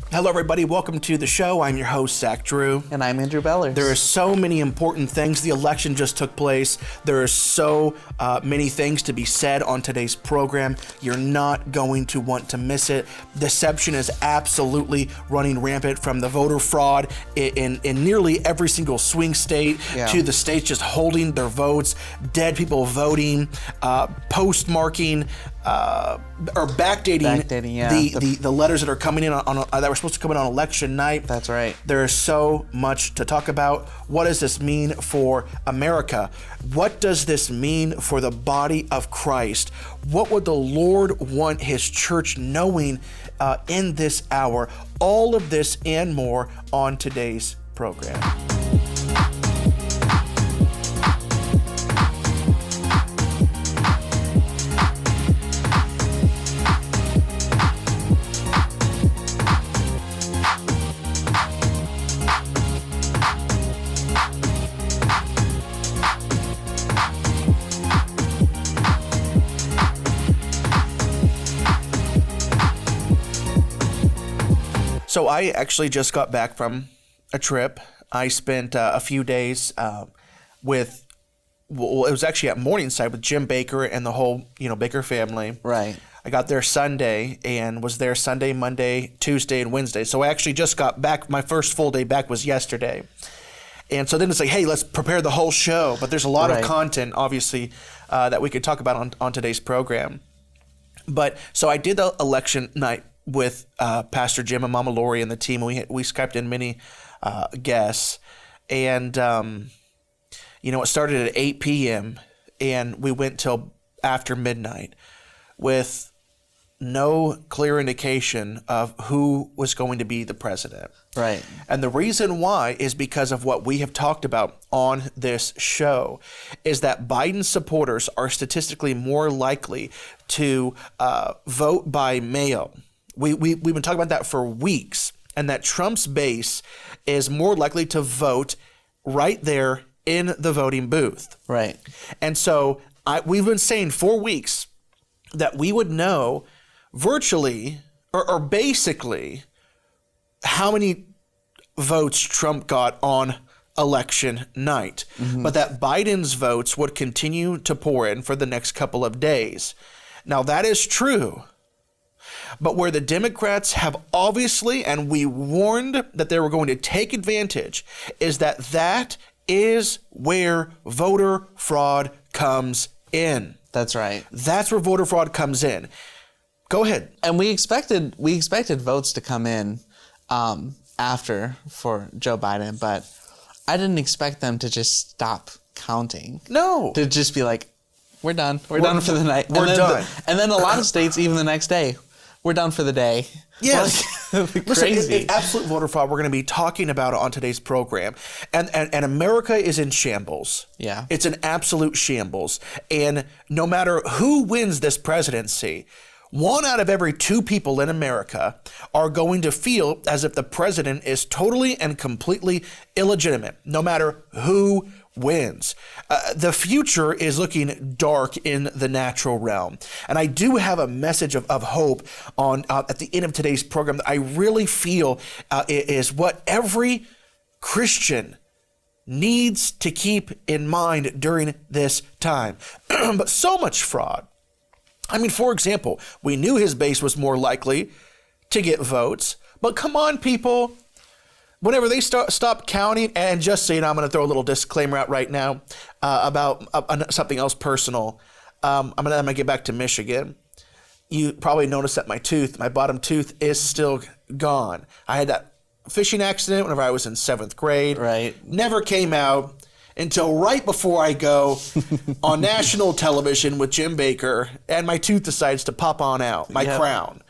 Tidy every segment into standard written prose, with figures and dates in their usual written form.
Hello, everybody. Welcome to the show. I'm your host, Zach Drew. And I'm Andrew Bellers. There are so many important things. The election just took place. There are so many things to be said on today's program. You're not going to want to miss it. Deception is absolutely running rampant, from the voter fraud in nearly every single swing state to the states just holding their votes, dead people voting, postmarking, or backdating, the letters that are coming in on that were supposed to come in on election night. That's right. There is so much to talk about. What does this mean for America? What does this mean for the body of Christ? What would the Lord want His church knowing in this hour? All of this and more on today's program. So I actually just got back from a trip. I spent a few days it was actually at Morningside with Jim Baker and the whole, Baker family. Right. I got there Sunday and was there Sunday, Monday, Tuesday, and Wednesday. So I actually just got back. My first full day back was yesterday. And so then it's like, hey, let's prepare the whole show. But there's a lot of content, obviously, that we could talk about on today's program. But so I did the election night with Pastor Jim and Mama Lori and the team. We Skyped in many guests. And, it started at 8 p.m. and we went till after midnight with no clear indication of who was going to be the president. Right. And the reason why is because of what we have talked about on this show, is that Biden supporters are statistically more likely to vote by mail. We've been talking about that for weeks, and that Trump's base is more likely to vote right there in the voting booth. Right. And so we've been saying for weeks that we would know virtually or basically how many votes Trump got on election night, but that Biden's votes would continue to pour in for the next couple of days. Now, that is true. But where the Democrats have obviously, and we warned that they were going to take advantage, is that is where voter fraud comes in. That's right. That's where voter fraud comes in. Go ahead. And we expected votes to come in after for Joe Biden, but I didn't expect them to just stop counting. No. To just be like, we're done. We're done for the night. We're done. And then a lot of states, even the next day, we're done for the day. Yes. Crazy. Listen, it's absolute voter fraud. We're going to be talking about it on today's program. And America is in shambles. Yeah. It's an absolute shambles. And no matter who wins this presidency, 1 out of every 2 people in America are going to feel as if the president is totally and completely illegitimate, no matter who wins. The future is looking dark in the natural realm. And I do have a message of hope on at the end of today's program that I really feel is what every Christian needs to keep in mind during this time. But so much fraud. I mean, for example, we knew his base was more likely to get votes, but come on, people. Whenever they stop counting, and just so you know, I'm going to throw a little disclaimer out right now about something else personal. I'm going to get back to Michigan. You probably noticed that my bottom tooth is still gone. I had that fishing accident whenever I was in 7th grade. Right. Never came out until right before I go on national television with Jim Baker, and my tooth decides to pop on out, my crown.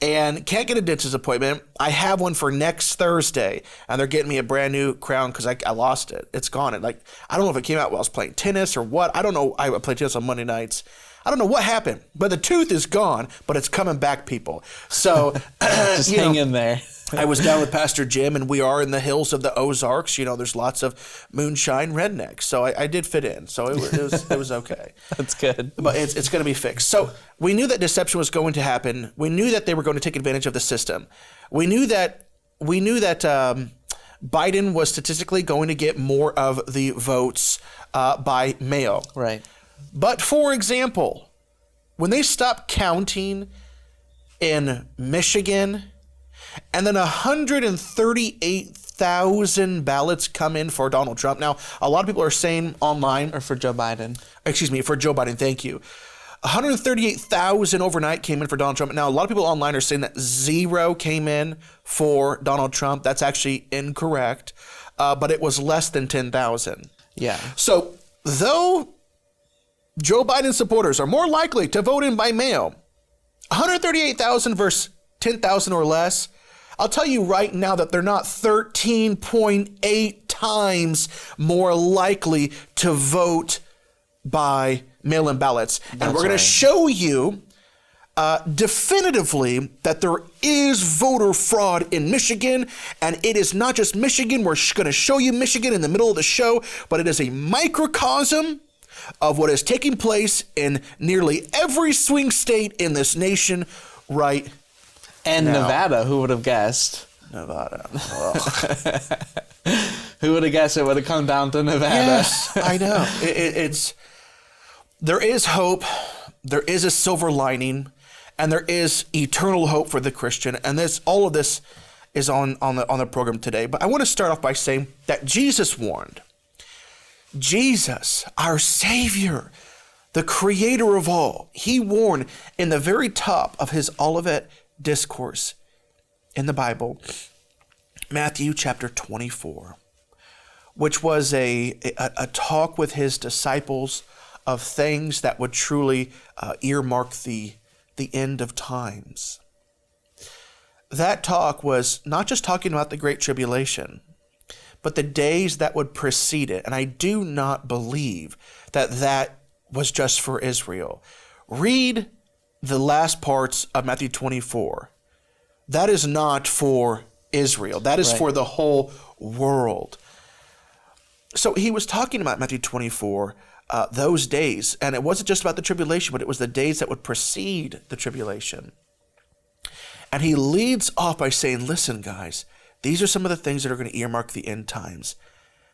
And can't get a dentist appointment. I have one for next Thursday, and they're getting me a brand new crown because I lost it. It's gone. I don't know if it came out while I was playing tennis or what. I don't know. I play tennis on Monday nights. I don't know what happened, but the tooth is gone, but it's coming back, people. So just hang in there. I was down with Pastor Jim, and we are in the hills of the Ozarks. There's lots of moonshine rednecks, so I did fit in. So it was okay. That's good. But it's going to be fixed. So we knew that deception was going to happen. We knew that they were going to take advantage of the system. We knew that Biden was statistically going to get more of the votes by mail. Right. But for example, when they stopped counting in Michigan, and then 138,000 ballots come in for Donald Trump. Now, a lot of people are saying online... Or for Joe Biden. Excuse me, for Joe Biden, thank you. 138,000 overnight came in for Donald Trump. Now, a lot of people online are saying that 0 came in for Donald Trump. That's actually incorrect, but it was less than 10,000. Yeah. So, though Joe Biden supporters are more likely to vote in by mail, 138,000 versus 10,000 or less, I'll tell you right now that they're not 13.8 times more likely to vote by mail-in ballots. And we're going to show you definitively that there is voter fraud in Michigan. And it is not just Michigan. We're going to show you Michigan in the middle of the show, but it is a microcosm of what is taking place in nearly every swing state in this nation right and now. Nevada, who would have guessed? Nevada. Who would have guessed it would have come down to Nevada? Yes, I know. There is hope. There is a silver lining, and there is eternal hope for the Christian. And all of this is on the program today. But I want to start off by saying that Jesus warned. Jesus, our Savior, the Creator of all, he warned in the very top of his Olivet Discourse in the Bible, Matthew chapter 24, which was a talk with his disciples of things that would truly earmark the end of times. That talk was not just talking about the Great Tribulation, but the days that would precede it. And I do not believe that was just for Israel. Read the last parts of Matthew 24. That is not for Israel. That is for the whole world. So he was talking about Matthew 24, those days. And it wasn't just about the tribulation, but it was the days that would precede the tribulation. And he leads off by saying, listen, guys, these are some of the things that are going to earmark the end times.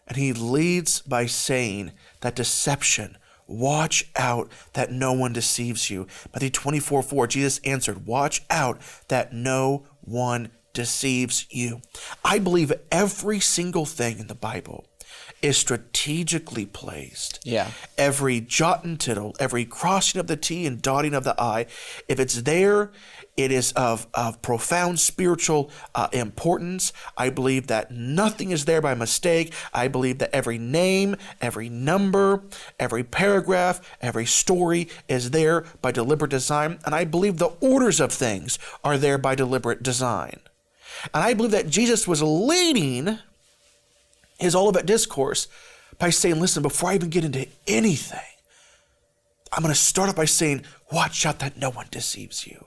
And he leads by saying that deception, watch out that no one deceives you. Matthew 24:4, Jesus answered, watch out that no one deceives you. I believe every single thing in the Bible is strategically placed. Yeah. Every jot and tittle, every crossing of the T and dotting of the I, if it's there, it is of profound spiritual importance. I believe that nothing is there by mistake. I believe that every name, every number, every paragraph, every story is there by deliberate design. And I believe the orders of things are there by deliberate design. And I believe that Jesus was leading his Olivet Discourse by saying, listen, before I even get into anything, I'm going to start off by saying, watch out that no one deceives you.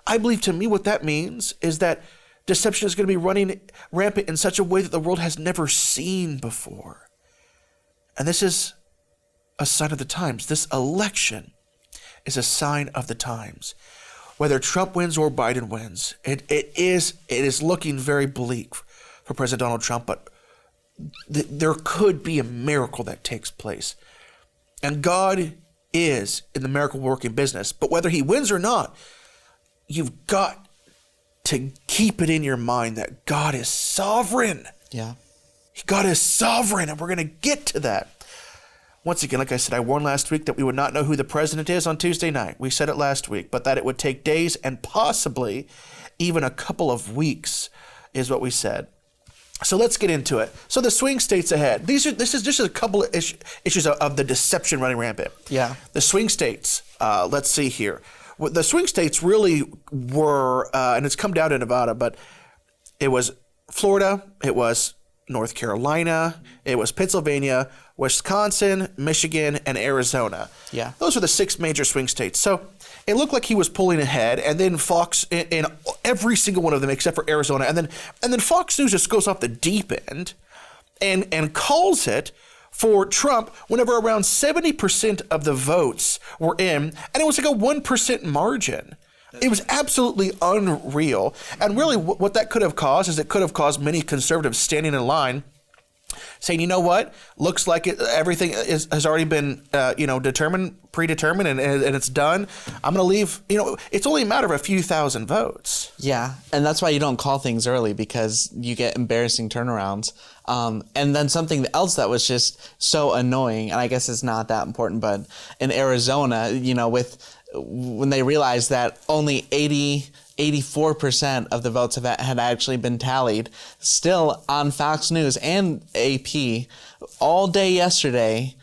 I believe to me what that means is that deception is going to be running rampant in such a way that the world has never seen before. And this is a sign of the times. This election is a sign of the times. Whether Trump wins or Biden wins, it is looking very bleak for President Donald Trump, but there could be a miracle that takes place. And God is in the miracle working business. But whether he wins or not, you've got to keep it in your mind that God is sovereign. Yeah. God is sovereign, and we're going to get to that. Once again, like I said, I warned last week that we would not know who the president is on Tuesday night. We said it last week, but that it would take days and possibly even a couple of weeks is what we said. So let's get into it. So the swing states ahead. This is just a couple of issues of the deception running rampant. Yeah. The swing states, let's see here. The swing states really were, and it's come down to Nevada, but it was Florida, it was North Carolina, it was Pennsylvania, Wisconsin, Michigan, and Arizona. Yeah. Those are the 6 major swing states. So it looked like he was pulling ahead, and then Fox in every single one of them except for Arizona, and then Fox News just goes off the deep end and calls it for Trump whenever around 70% of the votes were in, and it was like a 1% margin. It was absolutely unreal. And really what that could have caused is it could have caused many conservatives standing in line saying, you know what, looks like everything has already been, predetermined, and it's done. I'm going to leave. It's only a matter of a few thousand votes. Yeah, and that's why you don't call things early, because you get embarrassing turnarounds. And then something else that was just so annoying, and I guess it's not that important, but in Arizona, when they realized that only 84% of the votes had actually been tallied, still on Fox News and AP all day yesterday,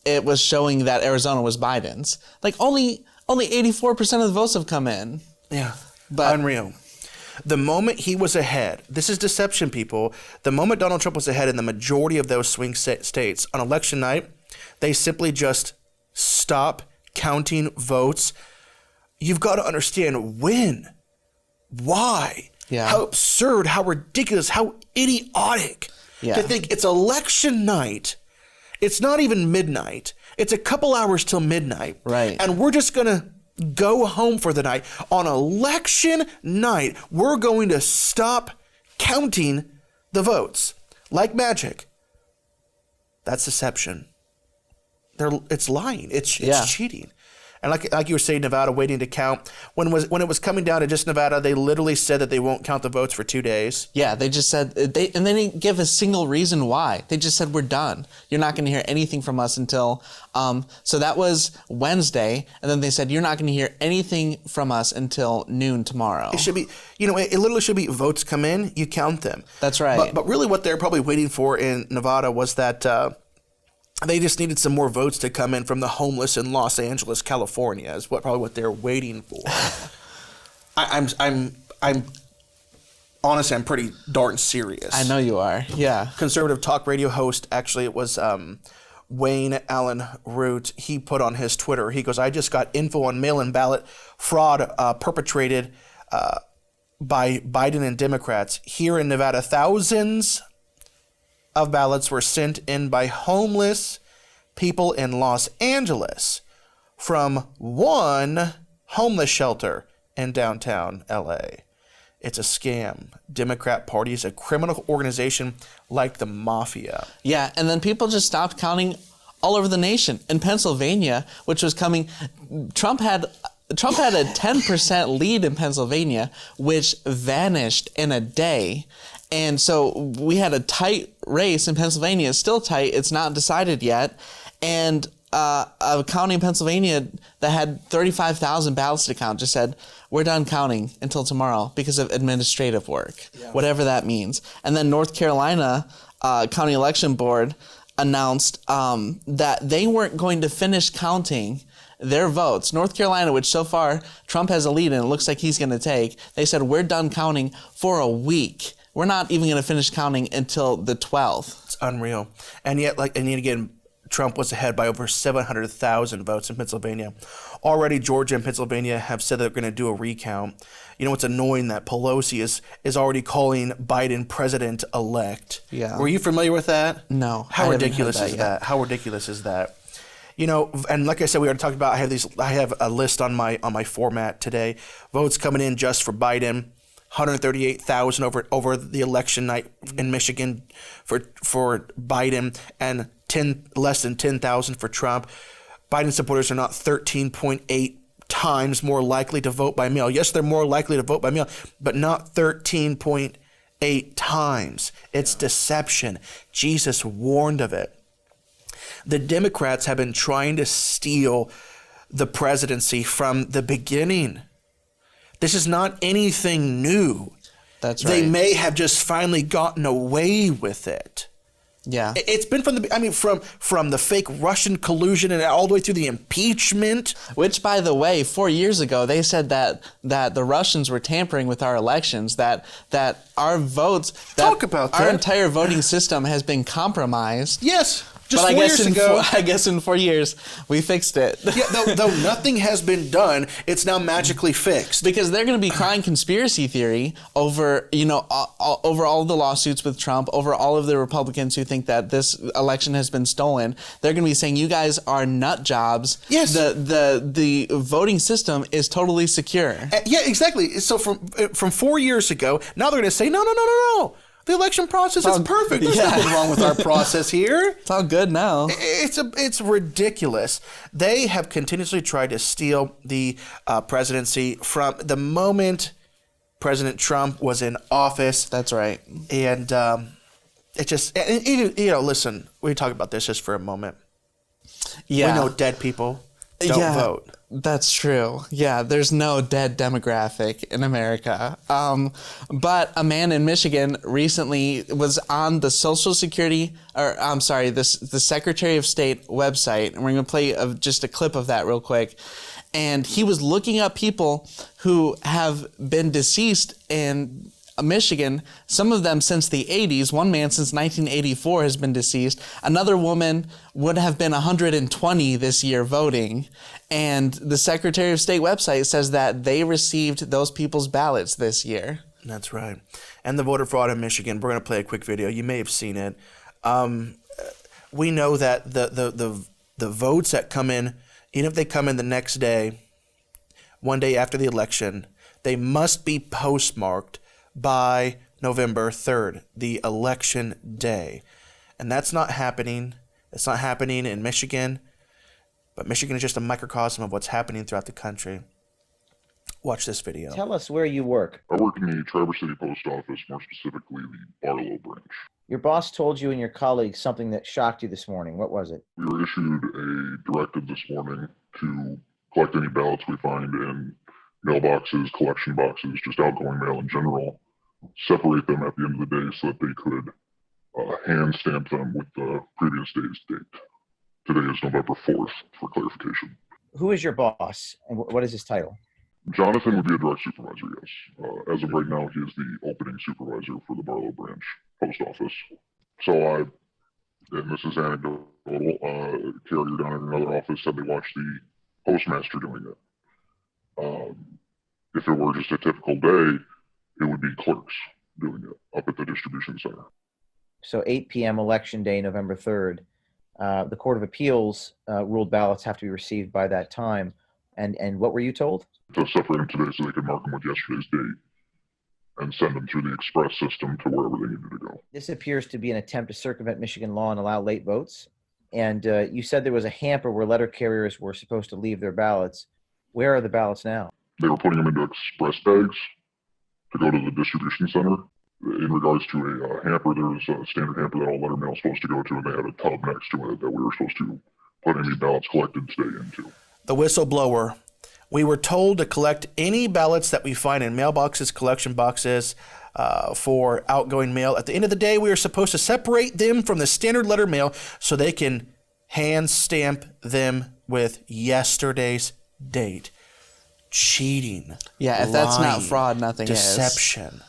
it was showing that Arizona was Biden's. Like only 84% of the votes have come in. Yeah, but unreal. The moment he was ahead, this is deception, people. The moment Donald Trump was ahead in the majority of those swing states on election night, they simply just stop counting votes. You've got to understand when, why, how absurd, how ridiculous, how idiotic to think it's election night. It's not even midnight. It's a couple hours till midnight. Right. And we're just going to go home for the night. On election night, we're going to stop counting the votes like magic. That's deception. It's lying. It's cheating. And like you were saying, Nevada waiting to count. When it was coming down to just Nevada, they literally said that they won't count the votes for 2 days. Yeah, they just said and they didn't give a single reason why. They just said, we're done. You're not going to hear anything from us until so that was Wednesday, and then they said you're not going to hear anything from us until noon tomorrow. It should be, it literally should be votes come in, you count them. That's right. But really, what they're probably waiting for in Nevada was that. They just needed some more votes to come in from the homeless in Los Angeles, California, is probably what they're waiting for. I'm honestly, I'm pretty darn serious. I know you are. Yeah. Conservative talk radio host, actually, it was Wayne Allen Root. He put on his Twitter, he goes, I just got info on mail-in ballot fraud perpetrated by Biden and Democrats. Here in Nevada, thousands of ballots were sent in by homeless people in Los Angeles from one homeless shelter in downtown LA. It's a scam. Democrat Party is a criminal organization like the mafia. Yeah, and then people just stopped counting all over the nation. In Pennsylvania, which was coming, Trump had a 10% lead in Pennsylvania, which vanished in a day. And so we had a tight race in Pennsylvania. It's still tight. It's not decided yet. And a county in Pennsylvania that had 35,000 ballots to count just said, we're done counting until tomorrow because of administrative work, whatever that means. And then North Carolina County Election Board announced that they weren't going to finish counting their votes. North Carolina, which so far Trump has a lead and it looks like he's going to take, they said, we're done counting for a week. We're not even going to finish counting until the 12th. It's unreal. And yet again, Trump was ahead by over 700,000 votes in Pennsylvania. Already, Georgia and Pennsylvania have said they're going to do a recount. It's annoying that Pelosi is already calling Biden president-elect. Yeah. Were you familiar with that? No. How ridiculous is that? How ridiculous is that? And like I said, we already talked about, I have a list on my format today. Votes coming in just for Biden. 138,000 over the election night in Michigan for Biden, and less than 10,000 for Trump. Biden supporters are not 13.8 times more likely to vote by mail. Yes, they're more likely to vote by mail, but not 13.8 times. It's deception. Jesus warned of it. The Democrats have been trying to steal the presidency from the beginning. This is not anything new. That's right. They may have just finally gotten away with it. Yeah. It's been from the fake Russian collusion and all the way through the impeachment. Which, by the way, 4 years ago, they said that the Russians were tampering with our elections, that our votes, Talk about our that. entire voting system has been compromised. Yes. Just But 4 years ago. I guess in 4 years, we fixed it. Yeah, though nothing has been done, it's now magically fixed. Because they're going to be crying conspiracy theory over, over all the lawsuits with Trump, over all of the Republicans who think that this election has been stolen. They're going to be saying, you guys are nut jobs. Yes. The voting system is totally secure. Yeah, exactly. So from 4 years ago, now they're going to say, no. The election process is perfect. There's nothing wrong with our process here. It's all good now. It's ridiculous. They have continuously tried to steal the presidency from the moment President Trump was in office. That's right. And it just, listen, we talk about this just for a moment. Yeah. We know dead people don't vote. That's true. Yeah, there's no dead demographic in America. But a man in Michigan recently was on the Social Security, the Secretary of State website, and we're going to play just a clip of that real quick. And he was looking up people who have been deceased in Michigan, some of them since the 80s. One man since 1984 has been deceased. Another woman would have been 120 this year voting. And the Secretary of State website says that they received those people's ballots this year. That's right. And the voter fraud in Michigan, we're going to play a quick video. You may have seen it. We know that the votes that come in, even if they come in the next day, one day after the election, they must be postmarked by November 3rd, the election day. And that's not happening. It's not happening in Michigan, but Michigan is just a microcosm of what's happening throughout the country. Watch this video. Tell us where you work. I work in the Traverse City Post Office, more specifically the Barlow branch. Your boss told you and your colleagues something that shocked you this morning. What was it? We were issued a directive this morning to collect any ballots we find in mailboxes, collection boxes, just outgoing mail in general, separate them at the end of the day so that they could hand stamp them with the previous day's date. Today is November 4th, for clarification. Who is your boss and what is his title? Jonathan would be a direct supervisor, yes. As of right now, he is the opening supervisor for the Barlow branch post office. So and this is anecdotal, carrier down at another office said they watched the postmaster doing it. If it were just a typical day, it would be clerks doing it up at the distribution center. So 8 p.m. election day, November 3rd. The Court of Appeals ruled ballots have to be received by that time. And what were you told? To separate them today so they could mark them with yesterday's date and send them through the express system to wherever they needed to go. This appears to be an attempt to circumvent Michigan law and allow late votes. And you said there was a hamper where letter carriers were supposed to leave their ballots. Where are the ballots now? They were putting them into express bags to go to the distribution center. In regards to a hamper, there was a standard hamper that all letter mail is supposed to go to, and they had a tub next to it that we were supposed to put any ballots collected today into. The whistleblower. We were told to collect any ballots that we find in mailboxes, collection boxes, for outgoing mail. At the end of the day, we are supposed to separate them from the standard letter mail so they can hand stamp them with yesterday's date. Cheating. Yeah, if that's not fraud, nothing deception.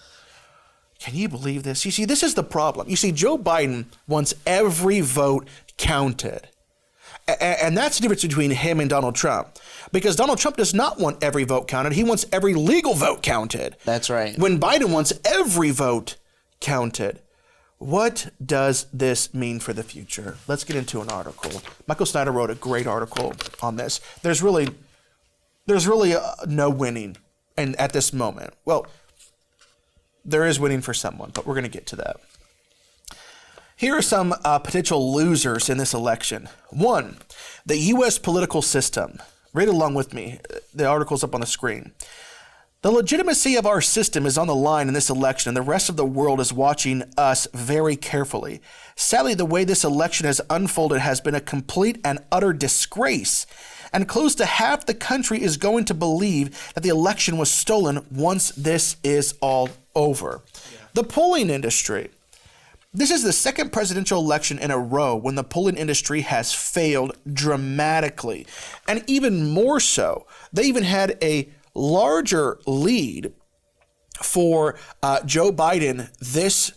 Can you believe this? You see, this is the problem. You see, Joe Biden wants every vote counted. And that's the difference between him and Donald Trump. Because Donald Trump does not want every vote counted. He wants every legal vote counted. That's right. When Biden wants every vote counted. What does this mean for the future? Let's get into an article. Michael Snyder wrote a great article on this. There's really no winning at this moment. Well, there is winning for someone, but we're going to get to that. Here are some potential losers in this election. 1, the U.S. political system. Read along with me. The article's up on the screen. The legitimacy of our system is on the line in this election, and the rest of the world is watching us very carefully. Sadly, the way this election has unfolded has been a complete and utter disgrace, and close to half the country is going to believe that the election was stolen once this is all over. Yeah. The polling industry. This is the second presidential election in a row when the polling industry has failed dramatically. And even more so, they even had a larger lead for Joe Biden this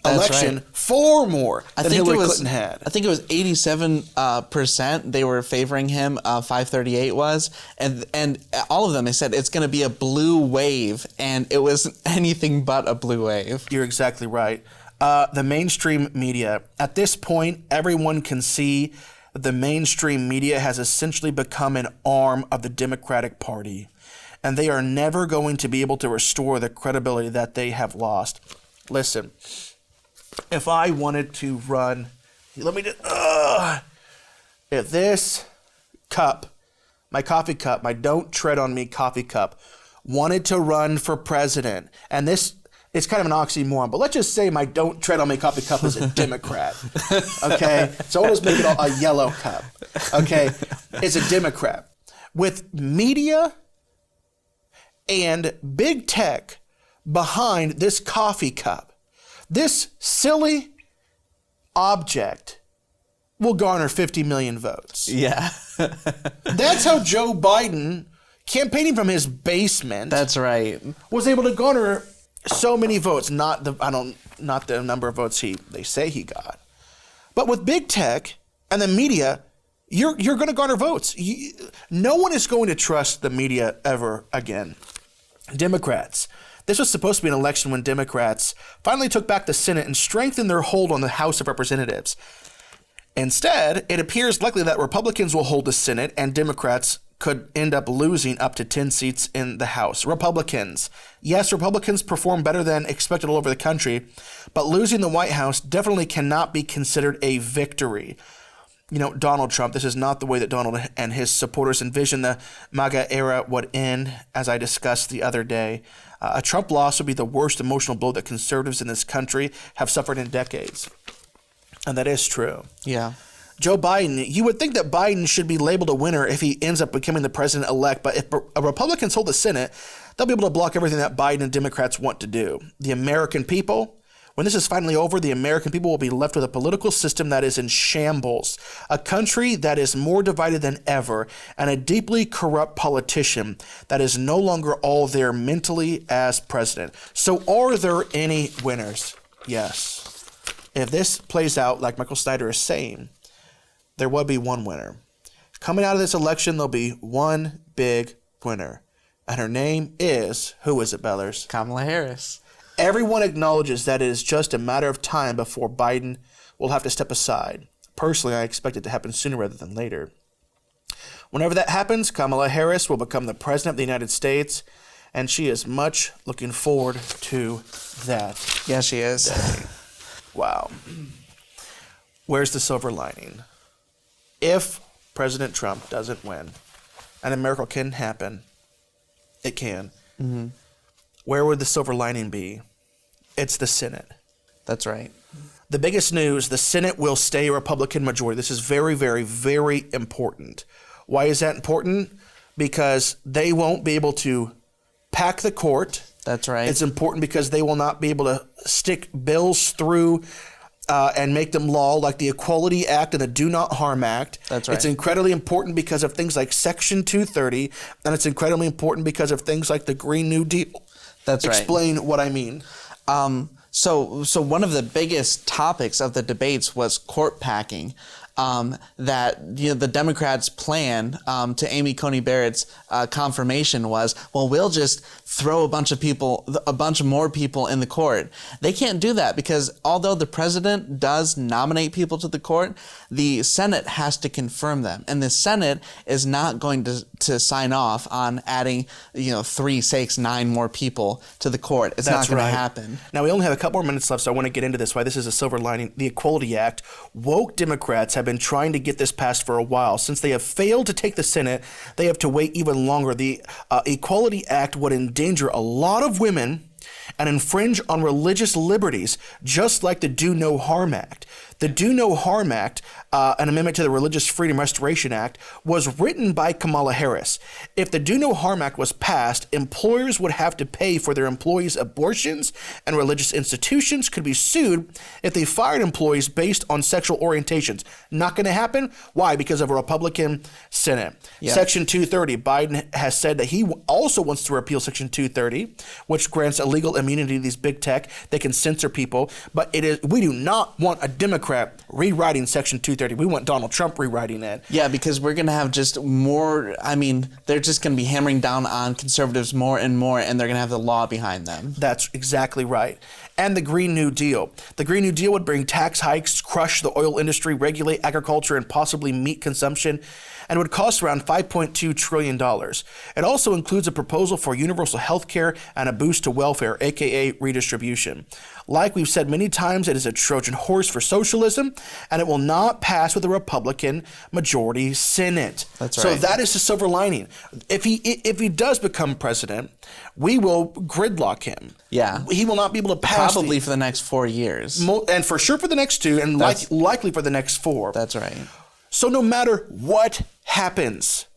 election, right. Far more than Hillary Clinton had. I think it was 87% they were favoring him. 538 was, and all of them, they said it's going to be a blue wave, and it was anything but a blue wave. You're exactly right. The mainstream media, at this point, everyone can see that the mainstream media has essentially become an arm of the Democratic Party, and they are never going to be able to restore the credibility that they have lost. Listen. If I wanted to run, if this cup, my coffee cup, my Don't Tread on Me coffee cup, wanted to run for president, and this is kind of an oxymoron, but let's just say my Don't Tread on Me coffee cup is a Democrat, okay? So I'll just make it a yellow cup, okay? It's a Democrat. With media and big tech behind this coffee cup, this silly object will garner 50 million votes. Yeah. That's how Joe Biden, campaigning from his basement, That's right. was able to garner so many votes. Not the number of votes they say he got, but with big tech and the media, you're going to garner votes. No one is going to trust the media ever again. Democrats. This was supposed to be an election when Democrats finally took back the Senate and strengthened their hold on the House of Representatives. Instead, it appears likely that Republicans will hold the Senate and Democrats could end up losing up to 10 seats in the House. Republicans. Yes, Republicans perform better than expected all over the country, but losing the White House definitely cannot be considered a victory. You know, Donald Trump, this is not the way that Donald and his supporters envisioned the MAGA era would end, as I discussed the other day. A Trump loss would be the worst emotional blow that conservatives in this country have suffered in decades. And that is true. Yeah. Joe Biden, you would think that Biden should be labeled a winner if he ends up becoming the president-elect, but if Republicans hold the Senate, they'll be able to block everything that Biden and Democrats want to do. The American people, when this is finally over, the American people will be left with a political system that is in shambles, a country that is more divided than ever, and a deeply corrupt politician that is no longer all there mentally as president. So are there any winners? Yes. If this plays out like Michael Snyder is saying, there will be one winner. Coming out of this election, there'll be one big winner. And her name is, who is it, Bellers? Kamala Harris. Everyone acknowledges that it is just a matter of time before Biden will have to step aside. Personally, I expect it to happen sooner rather than later. Whenever that happens, Kamala Harris will become the President of the United States, and she is much looking forward to that. Yeah, she is. Wow. Where's the silver lining? If President Trump doesn't win, and a miracle can happen, it can. Mm-hmm. Where would the silver lining be? It's the Senate. That's right. The biggest news, the Senate will stay a Republican majority. This is very, very, very important. Why is that important? Because they won't be able to pack the court. That's right. It's important because they will not be able to stick bills through and make them law, like the Equality Act and the Do Not Harm Act. That's right. It's incredibly important because of things like Section 230, and it's incredibly important because of things like the Green New Deal. That's right. Explain what I mean. So one of the biggest topics of the debates was court packing. That the Democrats' plan to Amy Coney Barrett's confirmation was, well, we'll just throw a bunch more people in the court. They can't do that because although the president does nominate people to the court, the Senate has to confirm them, and the Senate is not going to sign off on adding 3, 6, 9 more people to the court. It's not going to happen. Now we only have a couple more minutes left, so I want to get into this. Why this is a silver lining? The Equality Act. Woke Democrats have been trying to get this passed for a while. Since they have failed to take the Senate, they have to wait even longer. The Equality Act would endanger a lot of women and infringe on religious liberties, just like the Do No Harm Act. The Do No Harm Act, an amendment to the Religious Freedom Restoration Act, was written by Kamala Harris. If the Do No Harm Act was passed, employers would have to pay for their employees' abortions, and religious institutions could be sued if they fired employees based on sexual orientations. Not going to happen. Why? Because of a Republican Senate. Yeah. Section 230. Biden has said that he also wants to repeal Section 230, which grants illegal immunity to these big tech. They can censor people, but we do not want a Democrat rewriting Section 230. We want Donald Trump rewriting it. Yeah, because we're going to have just more, they're just going to be hammering down on conservatives more and more, and they're going to have the law behind them. That's exactly right. And the Green New Deal. The Green New Deal would bring tax hikes, crush the oil industry, regulate agriculture, and possibly meat consumption, and would cost around $5.2 trillion. It also includes a proposal for universal health care and a boost to welfare, aka redistribution. Like we've said many times, it is a Trojan horse for socialism, and it will not pass with a Republican majority Senate. That's right. So that is the silver lining. If he does become president, we will gridlock him. Yeah. He will not be able to pass. Probably for the next 4 years. And for sure for the next 2, and likely for the next 4. That's right. So no matter what happens,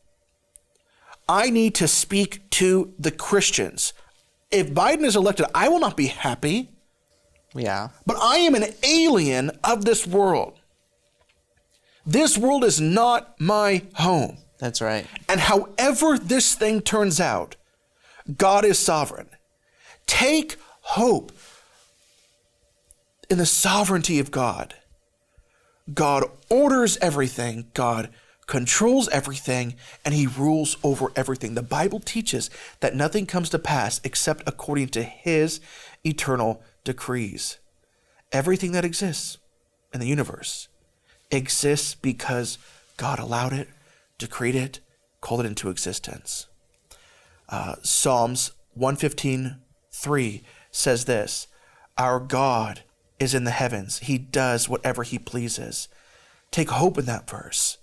I need to speak to the Christians. If Biden is elected, I will not be happy. Yeah. But I am an alien of this world. This world is not my home. That's right. And however this thing turns out, God is sovereign. Take hope in the sovereignty of God. God orders everything. God controls everything, and he rules over everything. The Bible teaches that nothing comes to pass except according to his eternal decrees. Everything that exists in the universe exists because God allowed it, decreed it, called it into existence. Psalms 115:3 says this: our God is in the heavens. He does whatever he pleases. Take hope in that verse.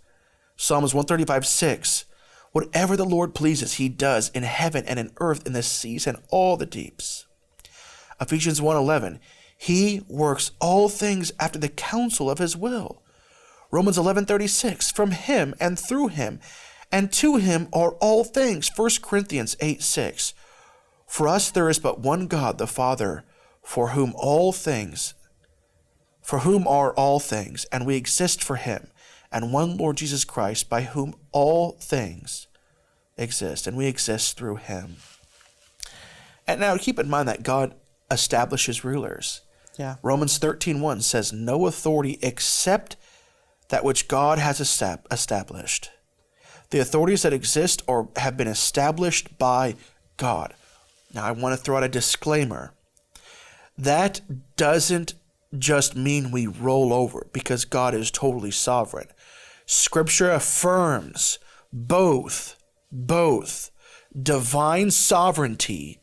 Psalms 135:6, whatever the Lord pleases, he does in heaven and in earth, in the seas and all the deeps. Ephesians 1:11, he works all things after the counsel of his will. Romans 11:36, from him and through him and to him are all things. 1 Corinthians 8:6, for us there is but one God, the Father, for whom are all things, and we exist for him, and one Lord Jesus Christ, by whom all things exist, and we exist through him. And now keep in mind that God establishes rulers. Yeah. Romans 13:1 says, no authority except that which God has established. The authorities that exist or have been established by God. Now I want to throw out a disclaimer. That doesn't just mean we roll over because God is totally sovereign. Scripture affirms both divine sovereignty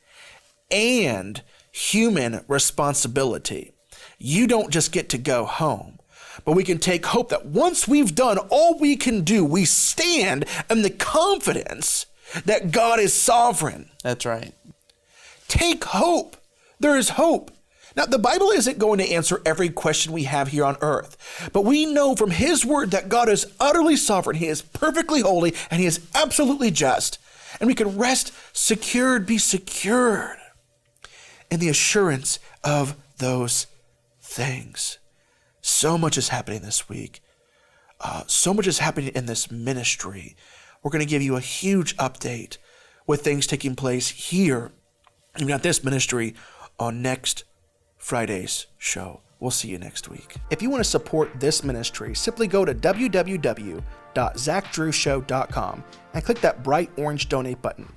and human responsibility. You don't just get to go home, but we can take hope that once we've done all we can do, we stand in the confidence that God is sovereign. That's right. Take hope. There is hope. Now, the Bible isn't going to answer every question we have here on earth, but we know from his word that God is utterly sovereign. He is perfectly holy, and he is absolutely just. And we can rest secured, be secured in the assurance of those things. So much is happening this week. So much is happening in this ministry. We're going to give you a huge update with things taking place here and at this ministry on next Friday's show. We'll see you next week. If you want to support this ministry, simply go to www.zachdrewshow.com and click that bright orange donate button.